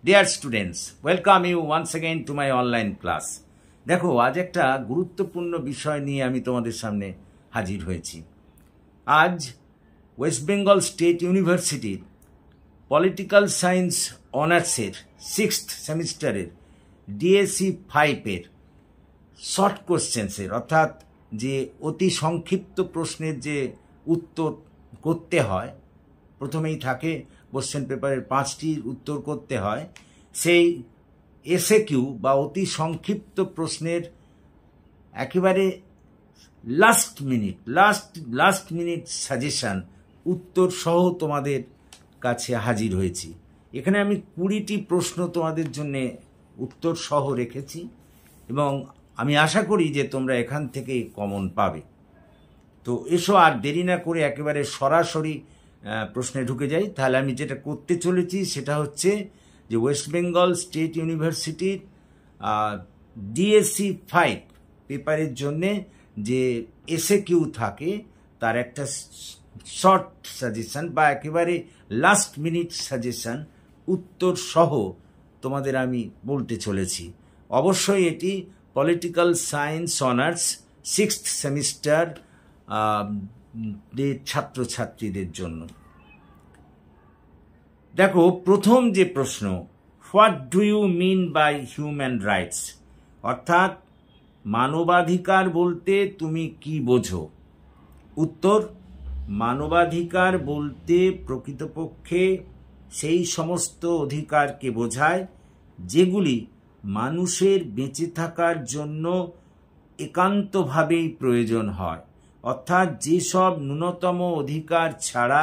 Dear students, welcome you once again to my online class. দেখো আজ একটা গুরুত্বপূর্ণ বিষয় নিয়ে আমি তোমাদের সামনে হাজির হয়েছি। আজ ওয়েস্ট বেঙ্গল স্টেট ইউনিভার্সিটির পলিটিক্যাল সায়েন্স অনার্সের 6th সেমিস্টারের ডিএসসি 5-এর শর্ট কোশ্চেন্সের অর্থাৎ যে অতি সংক্ষিপ্ত প্রশ্নের যে উত্তর করতে হয়, প্রথমেই থাকে কোশ্চেন পেপারের 5টির উত্তর করতে হয়, সেই এসএকিউ বা অতি সংক্ষিপ্ত প্রশ্নের একেবারে লাস্ট মিনিট সাজেশান উত্তর সহ তোমাদের কাছে হাজির হয়েছি। এখানে আমি 20টি প্রশ্ন তোমাদের জন্যে উত্তর সহ রেখেছি এবং আমি আশা করি যে তোমরা এখান থেকে কমন পাবে। তো এসো আর দেরি না করে একেবারে সরাসরি প্রশ্নে ঢুকে যাই। তাহলে আমি যেটা করতে চলেছি সেটা হচ্ছে যে ওয়েস্ট বেঙ্গল স্টেট ইউনিভার্সিটির ডিএসসি 5 পেপারের জন্যে যে এসএকিউ থাকে তার একটা শর্ট সাজেশান বা একেবারে লাস্ট মিনিট সাজেশান উত্তর সহ তোমাদের আমি বলতে চলেছি। অবশ্যই এটি political science honours 6th semester ছাত্রছাত্রীদের জন্য। দেখো, প্রথম যে প্রশ্ন, what do you mean by human rights, অর্থাৎ মানবাধিকার বলতে তুমি কি বোঝো? উত্তর, মানবাধিকার বলতে প্রকৃতপক্ষে সেই সমস্ত অধিকারকে বোঝায় যেগুলি মানুষের বেঁচে থাকার জন্য একান্তভাবেই প্রয়োজন হয়, অর্থাৎ যেসব ন্যূনতম অধিকার ছাড়া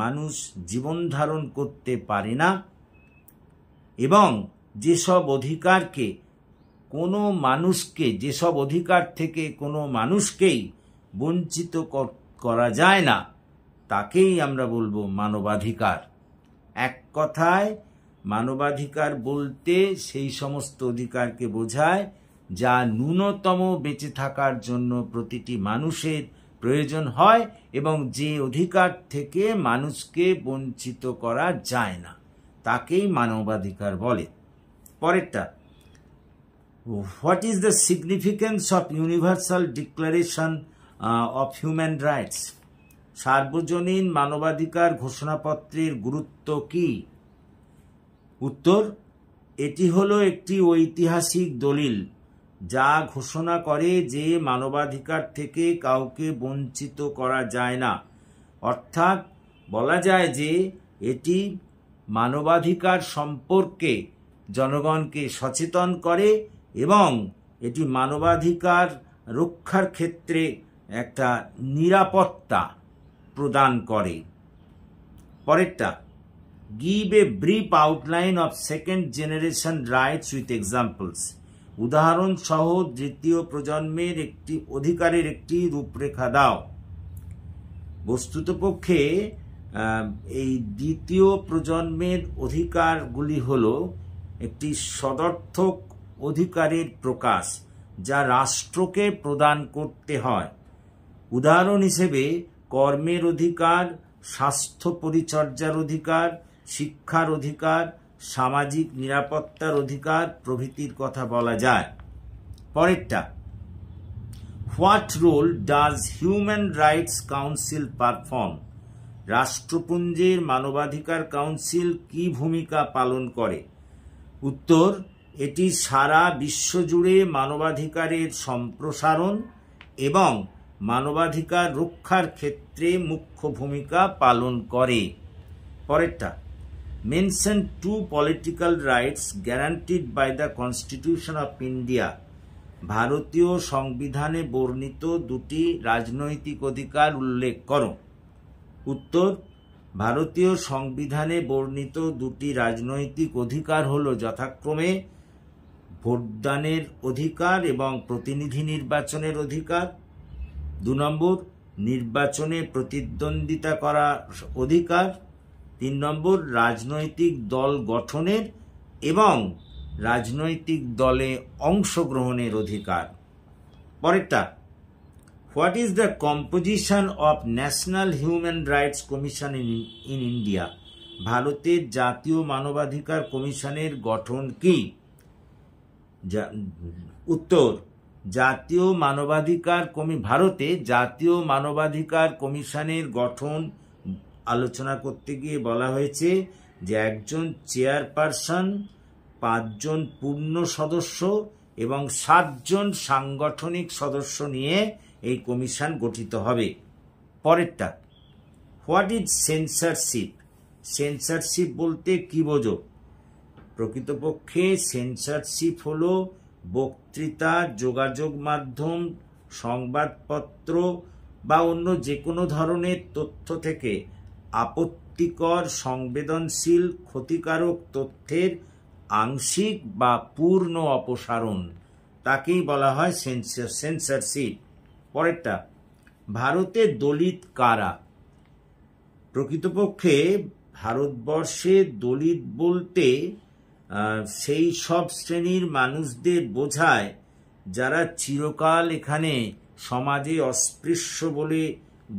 মানুষ জীবন ধারণ করতে পারে না এবং যেসব অধিকারকে কোনো মানুষকে, যেসব অধিকার থেকে কোনো মানুষকেই বঞ্চিত করা যায় না, তাকেই আমরা বলবো মানবাধিকার। এক কথায় মানবাধিকার বলতে সেই সমস্ত অধিকারকে বোঝায় যা ন্যূনতম বেঁচে থাকার জন্য প্রতিটি মানুষের প্রয়োজন হয় এবং যে অধিকার থেকে মানুষকে বঞ্চিত করা যায় না, তাকেই মানবাধিকার বলে। পরেরটা, what is the significance of universal declaration of human rights, সার্বজনীন মানবাধিকার ঘোষণাপত্রের গুরুত্ব কি? উত্তর, এটি হলো একটি ঐতিহাসিক দলিল যা ঘোষণা করে যে মানবাধিকার থেকে কাউকে বঞ্চিত করা যায় না। অর্থাৎ বলা যায় যে এটি মানবাধিকার সম্পর্কে জনগণকে সচেতন করে এবং এটি মানবাধিকার রক্ষার ক্ষেত্রে একটা নিরাপত্তা প্রদান করে। পরেরটা, give a brief outline of second generation rights with examples, উদাহরণ সহ দ্বিতীয় প্রজন্মের একটি অধিকারের একটি রূপরেখা দাও। বস্তুতপক্ষে এই দ্বিতীয় প্রজন্মের অধিকারগুলি হলো একটি সদর্থক অধিকারের প্রকাশ যা রাষ্ট্রকে প্রদান করতে হয়। উদাহরণ হিসেবে কর্মের অধিকার, স্বাস্থ্য পরিচর্যার অধিকার, শিক্ষার অধিকার, সামাজিক নিরাপত্তার অধিকার প্রভৃতির কথা বলা যায়। পরেরটা, what role does human rights council perform, রাষ্ট্রপুঞ্জের মানবাধিকার কাউন্সিল কি ভূমিকা পালন করে? উত্তর, এটি সারা বিশ্বজুড়ে মানবাধিকারের সম্প্রসারণ এবং মানবাধিকার রক্ষার ক্ষেত্রে মুখ্য ভূমিকা পালন করে। পরেরটা, mention 2 political rights guaranteed by the constitution of India, ভারতীয় সংবিধানে বর্ণিত 2টি রাজনৈতিক অধিকার উল্লেখ করো। উত্তর, ভারতীয় সংবিধানে বর্ণিত 2টি রাজনৈতিক অধিকার হল যথাক্রমে ভোটদানের অধিকার এবং প্রতিনিধি নির্বাচনের অধিকার। 2 নম্বর, নির্বাচনে প্রতিদ্বন্দ্বিতা করার অধিকার। 3 নম্বর, রাজনৈতিক দল গঠনের এবং রাজনৈতিক দলে অংশগ্রহণের অধিকার। পরেরটা, what is the composition of national human rights commission in India, ভারতের জাতীয় মানবাধিকার কমিশনের গঠন কি? উত্তর, ভারতে জাতীয় মানবাধিকার কমিশনের গঠন আলোচনা করতে গিয়ে বলা হয়েছে যে একজন চেয়ারপারসন, 5 জন পূর্ণ সদস্য এবং 7 জন সাংগঠনিক সদস্য নিয়ে এই কমিশন গঠিত হবে। পরেরটা, হোয়াট ইজ সেন্সরশিপ? সেন্সরশিপ বলতে কি বোঝো? প্রকৃতপক্ষে সেন্সরশিপ হলো বক্তৃতা, যোগাযোগ মাধ্যম, সংবাদপত্র বা অন্য যে কোনো ধরনের তথ্য থেকে আপত্তিকর, সংবেদনশীল, ক্ষতিকারক তথ্যের আংশিক বা পূর্ণ অপসারণ, তাকেই বলা হয় সেন্সরশিপ। পরেরটা, ভারতে দলিত কারা? প্রকৃতপক্ষে ভারতবর্ষে দলিত বলতে সেই সব শ্রেণীর মানুষদের বোঝায় যারা চিরকাল এখানে সমাজে অস্পৃশ্য বলে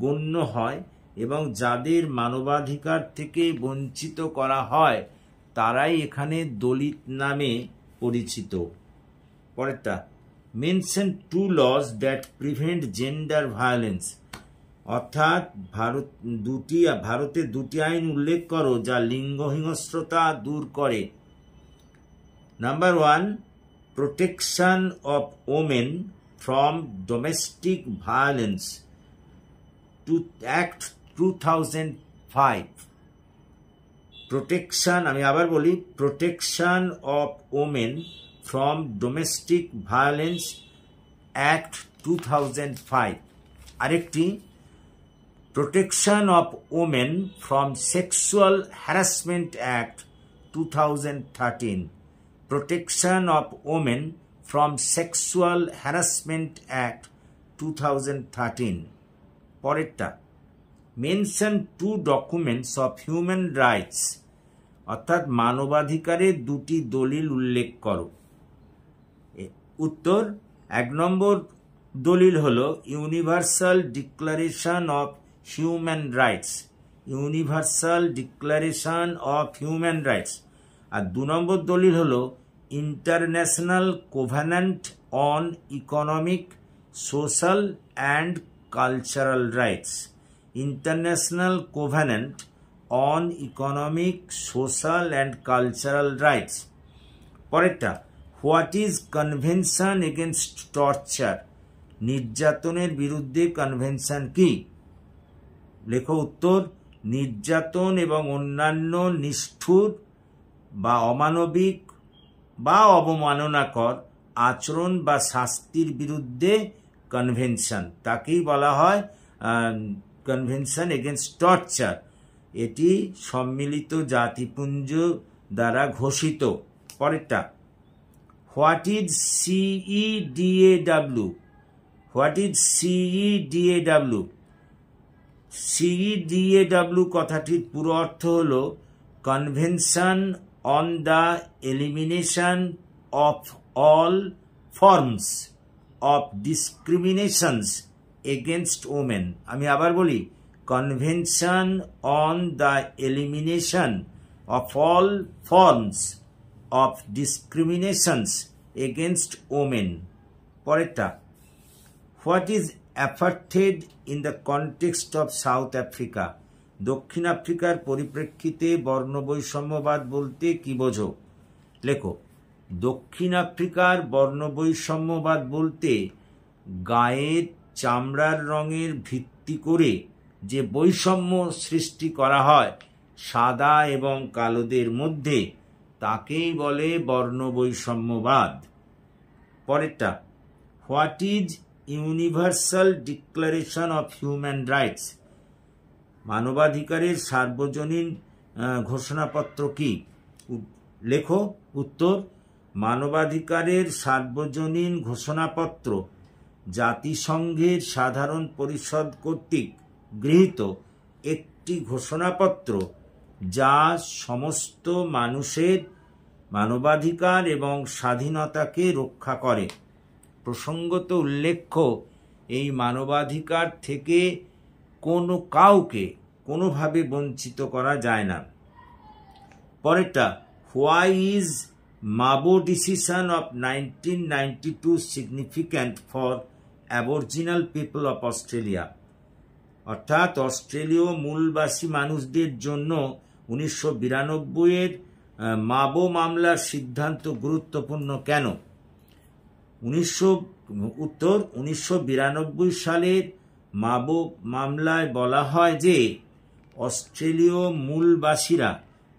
গণ্য হয় এবং যাদের মানবাধিকার থেকে বঞ্চিত করা হয়, তারাই এখানে দলিত নামে পরিচিত। পরেরটা, mention 2 laws that prevent gender violence. অর্থাৎ ভারতে 2টি আইন উল্লেখ করো যা লিঙ্গ হিংস্রতা দূর করে। Number 1, protection of women from domestic violence, act 2005। Protection, আমি আবার বলি, protection of women from domestic violence act 2005। আরেকটি, protection of women from sexual harassment act 2013। Protection of women from sexual harassment act 2013। পরেরটা, mention 2 documents of human rights, অর্থাৎ মানবাধিকারের 2টি দলিল উল্লেখ করো। উত্তর, 1 নম্বর দলিল হলো universal declaration of human rights, universal declaration of human rights. আর 2 নম্বর দলিল হলো international covenant on economic, social and cultural rights, international covenant on economic, social and cultural rights. পরেরটা, what is convention against torture? নির্যাতনের বিরুদ্ধে convention কি? লেখো উত্তর, নির্যাতন এবং অন্যান্য নিষ্ঠুর বা অমানবিক বা অবমাননাকর আচরণ বা শাস্তির বিরুদ্ধে কনভেনশন, তাকেই বলা হয় কনভেনশন এগেনস্ট টর্চার। এটি সম্মিলিত জাতিপুঞ্জ দ্বারা ঘোষিত। পরেরটা, what is CEDAW? What is CEDAW? CEDAW কথাটির পুরো অর্থ হল convention on the elimination of all forms of discriminations against women. আমি আবার বলি, convention on the elimination of all forms of discriminations against women. পরেরটা, what is apartheid in the context of South Africa? দক্ষিণ আফ্রিকার পরিপ্রেক্ষিতে বর্ণবৈষম্যবাদ বলতে কি বোঝো? লেখো, দক্ষিণ আফ্রিকার বর্ণবৈষম্যবাদ বলতে গায়ের চামড়ার রঙের ভিত্তি করে যে বৈষম্য সৃষ্টি করা হয় সাদা এবং কালোদের মধ্যে, তাকেই বলে বর্ণবৈষম্যবাদ। পরেরটা, what is universal declaration of human rights? মানবাধিকারের সার্বজনীন ঘোষণাপত্র কি? লেখো উত্তর, মানবাধিকারের সার্বজনীন ঘোষণাপত্র জাতিসংঘের সাধারণ পরিষদ কর্তৃক গৃহীত একটি ঘোষণাপত্র যা সমস্ত মানুষের মানবাধিকার এবং স্বাধীনতাকে রক্ষা করে। প্রসঙ্গত উল্লেখ্য, এই মানবাধিকার থেকে কাউকে কোনোভাবে বঞ্চিত করা যায় না। পরেরটা, why is Mabo decision of 1992 significant for aboriginal people of Australia? অর্থাৎ অস্ট্রেলীয় মূলবাসী মানুষদের জন্য 1992-এর মাবো মামলার সিদ্ধান্ত গুরুত্বপূর্ণ কেন? উত্তর, 1992 সালের মাবো মামলায় বলা হয় যে অস্ট্রেলীয় মূলবাসীরা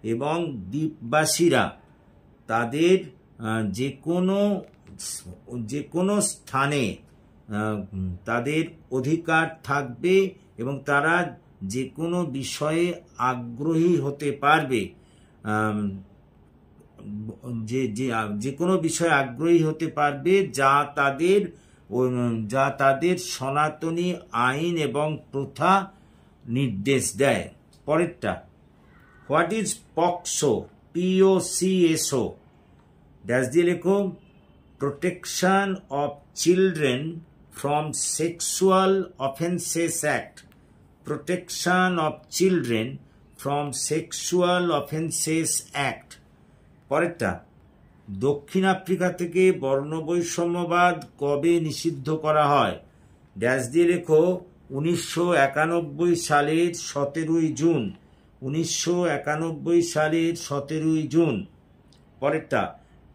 এবং দ্বীপবাসীরা তাদের যে কোনো স্থানে তাদের অধিকার থাকবে এবং তারা যে কোনো বিষয়ে আগ্রহী হতে পারবে, যে কোনো বিষয়ে আগ্রহী হতে পারবে যা তাদের সনাতনী আইন এবং প্রথা নির্দেশ দেয়। পরেরটা, what is POCSO? POCSO dash দিয়ে লেখো, protection of children from sexual offences act. Protection of children from sexual offences act. পরেরটা, দক্ষিণ আফ্রিকা থেকে বর্ণবৈষম্যবাদ কবে নিষিদ্ধ করা হয়? ড্যাশ দিয়ে লেখো, 1991 সালের 17ই জুন। 1991 সালের 17ই জুন। পরেরটা,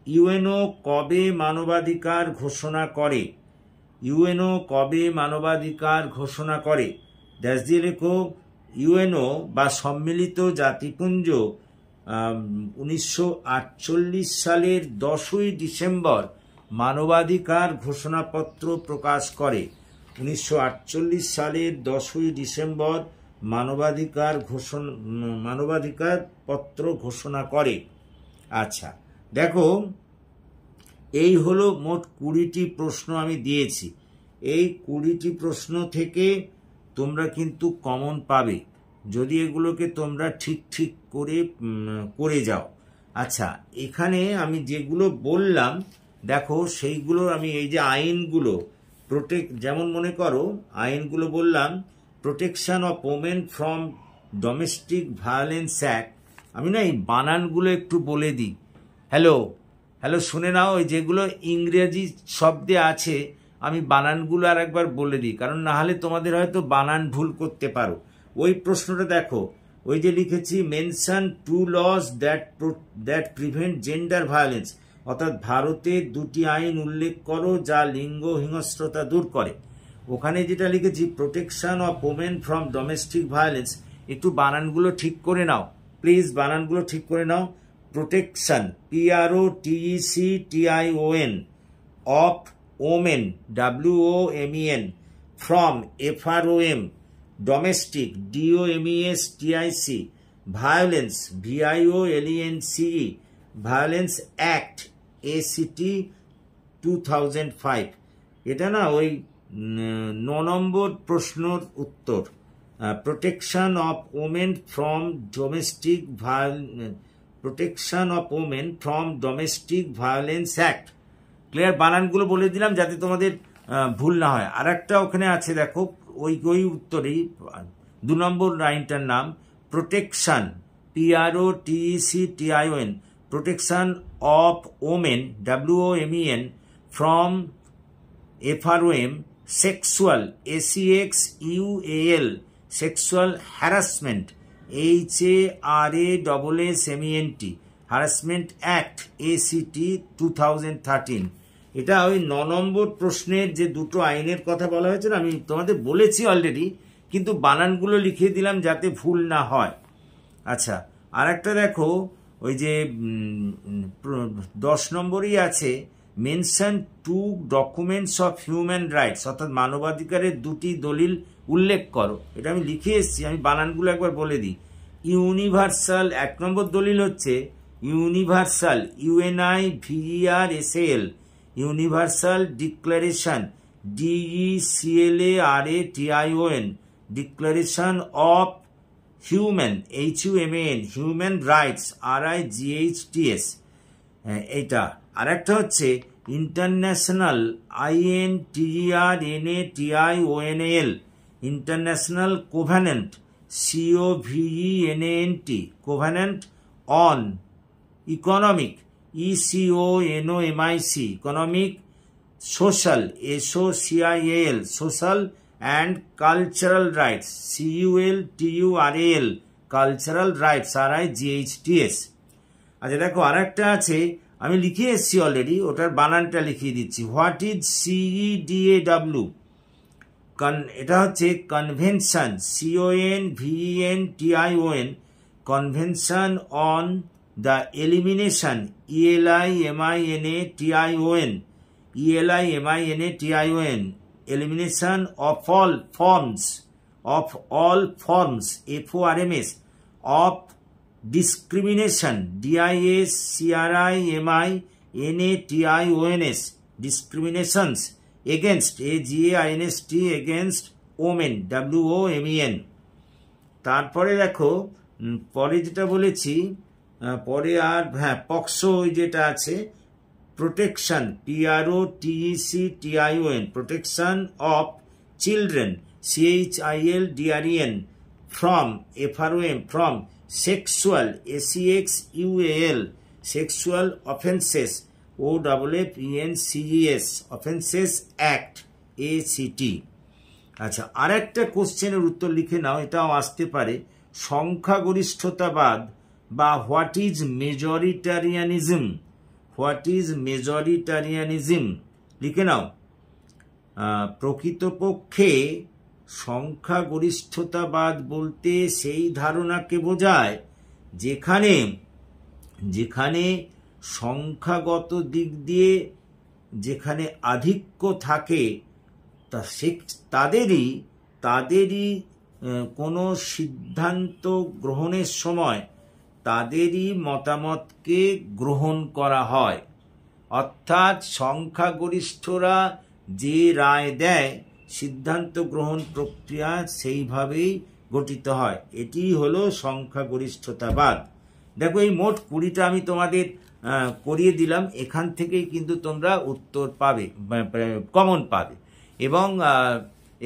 ইউএনও কবে মানবাধিকার ঘোষণা করে? ইউএনও কবে মানবাধিকার ঘোষণা করে? ড্যাশ দিয়ে লেখো, ইউএনও বা সম্মিলিত জাতিপুঞ্জ 1948 সালের 10ই ডিসেম্বর মানবাধিকার ঘোষণাপত্র প্রকাশ করে। 1948 সালের 10ই ডিসেম্বর মানবাধিকার পত্র ঘোষণা করে। আচ্ছা, দেখো, এই হলো মোট 20টি প্রশ্ন আমি দিয়েছি। এই 20টি প্রশ্ন থেকে তোমরা কিন্তু কমন পাবে যদি এগুলোকে তোমরা ঠিক করে যাও। আচ্ছা, এখানে আমি যেগুলো বললাম দেখো, সেইগুলো আমি এই যে আইনগুলো যেমন মনে করো আইনগুলো বললাম, protection of women from domestic violence act. আমি না এই বানানগুলো একটু বলে দিই। হ্যালো, শুনে নাও, ওই যেগুলো ইংরেজি শব্দে আছে আমি বানানগুলো আর একবার বলে দিই, কারণ না হলে তোমাদের হয়তো বানান ভুল করতে পারো। ওই প্রশ্নটা দেখো, ওই যে লিখেছি, mention 2 laws that prevent gender violence, অর্থাৎ ভারতের 2টি আইন উল্লেখ করো যা লিঙ্গ হিংস্রতা দূর করে। ওখানে যেটা লিখেছি, protection of women from domestic violence, একটু বানানগুলো ঠিক করে নাও প্লিজ, বানানগুলো ঠিক করে নাও। Protection, PROTECTION, of women, WOMEN, from, FROM, domestic, DOMESTIC, violence, VIOLENCE, violence act, ACT 2005। এটা না ওই 9 নম্বর প্রশ্নর উত্তর, protection of women from domestic violence act. Clear? বানানগুলো বলে দিলাম যাতে তোমাদের ভুল না হয়। আর একটা ওখানে আছে দেখো, ওই উত্তরেই 2 নম্বর লাইনটার নাম protection, PROTECTION, protection of women, WOMEN, from FROM, sexual, SEXUAL, sexual harassment, HARASSMENT, harassment act, ACT 2013। এটা ওই 9 নম্বর প্রশ্নের যে দুটো আইনের কথা বলা হয়েছে না, আমি তোমাদের বলেছি অলরেডি, কিন্তু বানানগুলো লিখিয়ে দিলাম যাতে ভুল না হয়। আচ্ছা, আর একটা দেখো, ওই যে 10 নম্বরই আছে, mention 2 documents of human rights, অর্থাৎ মানবাধিকারের 2টি দলিল উল্লেখ করো। এটা আমি লিখে এসেছি, আমি বানানগুলো একবার বলে দিই। ইউনিভার্সাল, 1 নম্বর দলিল হচ্ছে universal, UNIVERSAL, universal declaration, DECLARATION, declaration of human, HUMAN, human rights, RIGHTS, এইটা। আর একটা হচ্ছে international, INTERNATIONAL, international covenant, COVENANT, covenant on economic, ECONOMIC, economic, social, SOCIAL, social and cultural rights, CULTURAL, cultural rights, RIGHTS। আচ্ছা দেখো আর একটা আছে, আমি লিখে এসেছি অলরেডি, ওটার বানানটা লিখিয়ে দিচ্ছি। What is CEDAW? এটা হচ্ছে convention, CONVENTION, convention on the elimination, ELIMINATION, elimination of all forms, FORMS, of discrimination, DISCRIMINATIONS, discriminations against, AGAINST, against women, WOMEN। তারপরে দেখো পরে যেটা বলেছি, পরে আর হ্যাঁ পক্সো যেটা আছে, protection, PROTECTION, protection of children, CHILDREN, from, FROM, from sexual, SEXUAL, sexual offences, OFFENCES, offences act, ACT। আচ্ছা আরেকটা কোশ্চেনের উত্তর লিখে নাও, এটাও আসতে পারে, সংখ্যাগরিষ্ঠতাবাদ বা হোয়াট ইজ মেজরিটারিয়ানিজম, হোয়াট ইজ মেজরিটারিয়ানিজম লিখে নাও। প্রকৃতপক্ষে সংখ্যাগরিষ্ঠতাবাদ বলতে সেই ধারণাকে বোঝায় যেখানে যেখানে সংখ্যাগত দিক দিয়ে যেখানে আধিক্য থাকে তাদেরই কোনো সিদ্ধান্ত গ্রহণের সময় তাদেরই মতামতকে গ্রহণ করা হয়, অর্থাৎ সংখ্যাগরিষ্ঠরা যে রায় দেয় সিদ্ধান্ত গ্রহণ প্রক্রিয়া সেইভাবেই গঠিত হয়, এটি হলো সংখ্যাগরিষ্ঠতাবাদ। দেখো এই মোট 20টা আমি তোমাদের করিয়ে দিলাম, এখান থেকেই কিন্তু তোমরা উত্তর পাবে, কমন পাবে, এবং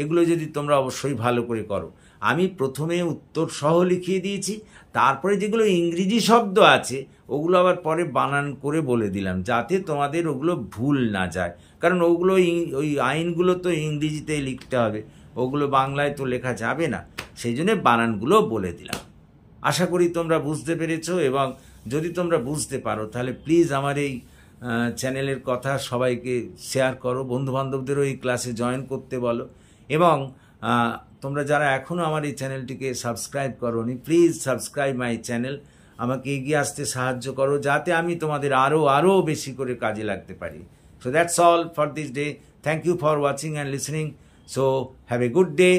এগুলো যদি তোমরা অবশ্যই ভালো করে করো। আমি প্রথমে উত্তর সহ লিখিয়ে দিয়েছি, তারপরে যেগুলো ইংরেজি শব্দ আছে ওগুলো আবার পরে বানান করে বলে দিলাম, যাতে তোমাদের ওগুলো ভুল না যায়, কারণ ওগুলো ওই আইনগুলো তো ইংরেজিতে লিখতে হবে, ওগুলো বাংলায় তো লেখা যাবে না, সেই জন্য বানানগুলো বলে দিলাম। আশা করি তোমরা বুঝতে পেরেছো, এবং যদি তোমরা বুঝতে পারো তাহলে প্লিজ আমার এই চ্যানেলের কথা সবাইকে শেয়ার করো, বন্ধুবান্ধবদেরও এই ক্লাসে জয়েন করতে বলো, এবং তোমরা যারা এখনও আমার এই চ্যানেলটিকে সাবস্ক্রাইব করোনি প্লিজ সাবস্ক্রাইব মাই চ্যানেল, আমাকে এগিয়ে আসতে সাহায্য করো যাতে আমি তোমাদের আরও বেশি করে কাজে লাগতে পারি। So that's all for this day, thank you for watching and listening, so have a good day.